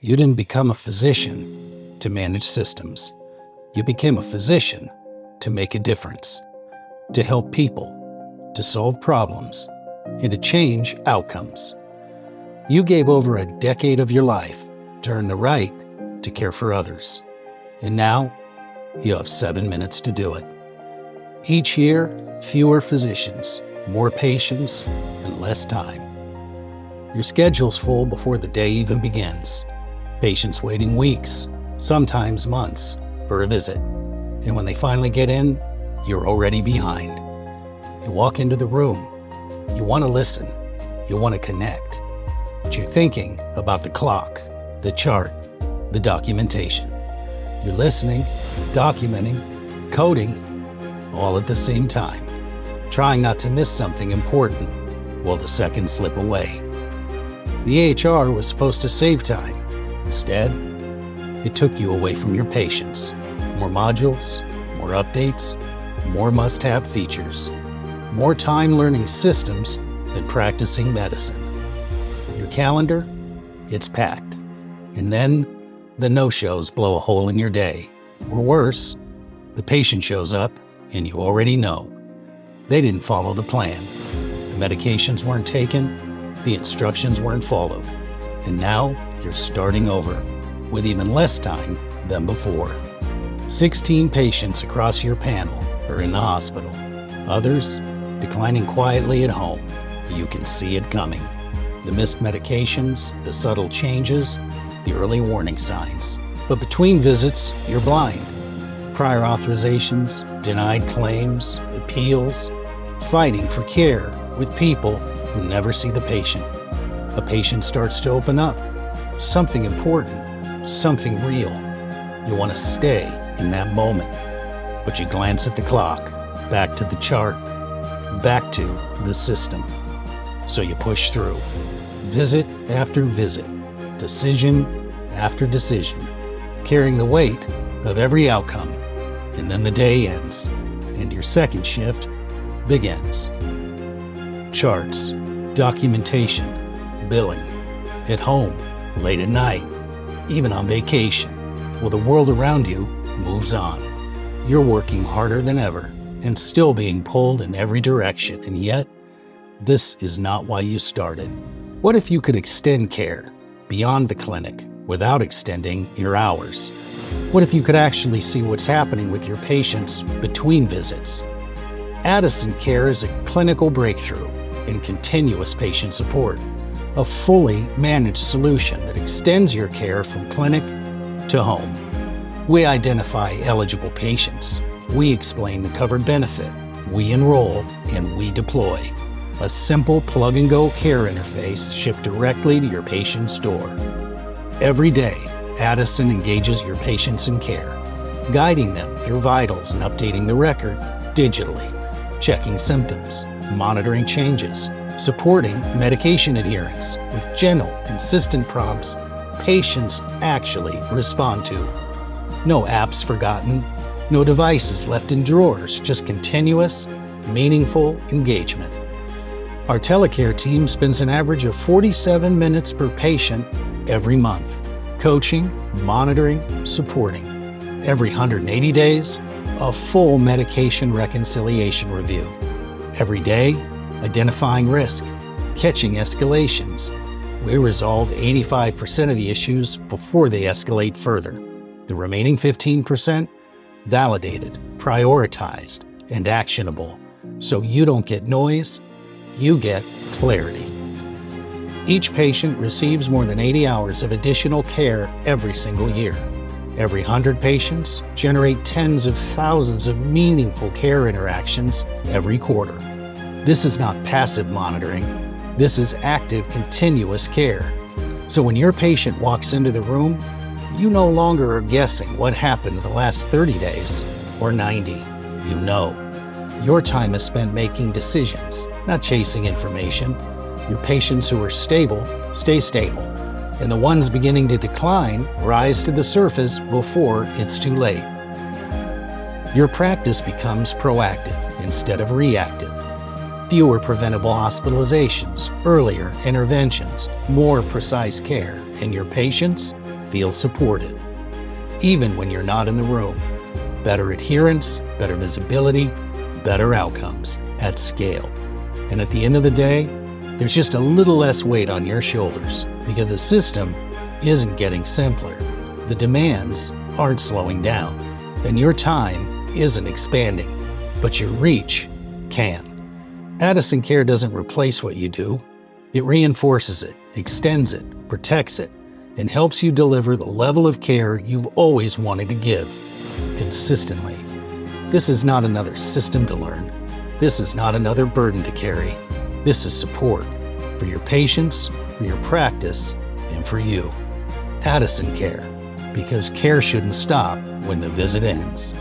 You didn't become a physician to manage systems. You became a physician to make a difference, to help people, to solve problems, and to change outcomes. You gave over a decade of your life to earn the right to care for others. And now, you have 7 minutes to do it. Each year, fewer physicians, more patients, and less time. Your schedule's full before the day even begins. Patients waiting weeks, sometimes months, for a visit. And when they finally get in, you're already behind. You walk into the room. You want to listen. You want to connect. But you're thinking about the clock, the chart, the documentation. You're listening, documenting, coding, all at the same time, trying not to miss something important while the seconds slip away. The AHR was supposed to save time. Instead, it took you away from your patients. More modules, more updates, more must-have features, more time learning systems than practicing medicine. Your calendar, it's packed. And then the no-shows blow a hole in your day. Or worse, the patient shows up and you already know. They didn't follow the plan. The medications weren't taken, the instructions weren't followed. And now you're starting over with even less time than before. 16 patients across your panel are in the hospital. Others declining quietly at home. You can see it coming. The missed medications, the subtle changes, the early warning signs. But between visits, you're blind. Prior authorizations, denied claims, appeals, fighting for care with people who never see the patient. A patient starts to open up. Something important, something real. You want to stay in that moment. But you glance at the clock, back to the chart, back to the system. So you push through. Visit after visit, decision after decision, carrying the weight of every outcome. And then the day ends, and your second shift begins. Charts, documentation, billing, at home, late at night, even on vacation, while the world around you moves on. You're working harder than ever and still being pulled in every direction, and yet, this is not why you started. What if you could extend care beyond the clinic without extending your hours? What if you could actually see what's happening with your patients between visits? Addison Care is a clinical breakthrough in continuous patient support, a fully managed solution that extends your care from clinic to home. We identify eligible patients. We explain the covered benefit. We enroll and we deploy. A simple plug-and-go care interface shipped directly to your patient's door. Every day, Addison engages your patients in care, guiding them through vitals and updating the record digitally, checking symptoms, monitoring changes, supporting medication adherence with gentle, consistent prompts patients actually respond to. No apps forgotten, no devices left in drawers, just continuous, meaningful engagement. Our telecare team spends an average of 47 minutes per patient every month, coaching, monitoring, supporting. Every 180 days, a full medication reconciliation review. Every day, identifying risk, catching escalations. We resolve 85% of the issues before they escalate further. The remaining 15%, validated, prioritized, and actionable. So you don't get noise, you get clarity. Each patient receives more than 80 hours of additional care every single year. Every 100 patients generate tens of thousands of meaningful care interactions every quarter. This is not passive monitoring. This is active, continuous care. So when your patient walks into the room, you no longer are guessing what happened in the last 30 days or 90. You know. Your time is spent making decisions, not chasing information. Your patients who are stable stay stable, and the ones beginning to decline rise to the surface before it's too late. Your practice becomes proactive instead of reactive. Fewer preventable hospitalizations, earlier interventions, more precise care, and your patients feel supported, even when you're not in the room. Better adherence, better visibility, better outcomes at scale. And at the end of the day, there's just a little less weight on your shoulders because the system isn't getting simpler. The demands aren't slowing down, and your time isn't expanding, but your reach can. Addison Care doesn't replace what you do. It reinforces it, extends it, protects it, and helps you deliver the level of care you've always wanted to give, consistently. This is not another system to learn. This is not another burden to carry. This is support for your patients, for your practice, and for you. Addison Care, because care shouldn't stop when the visit ends.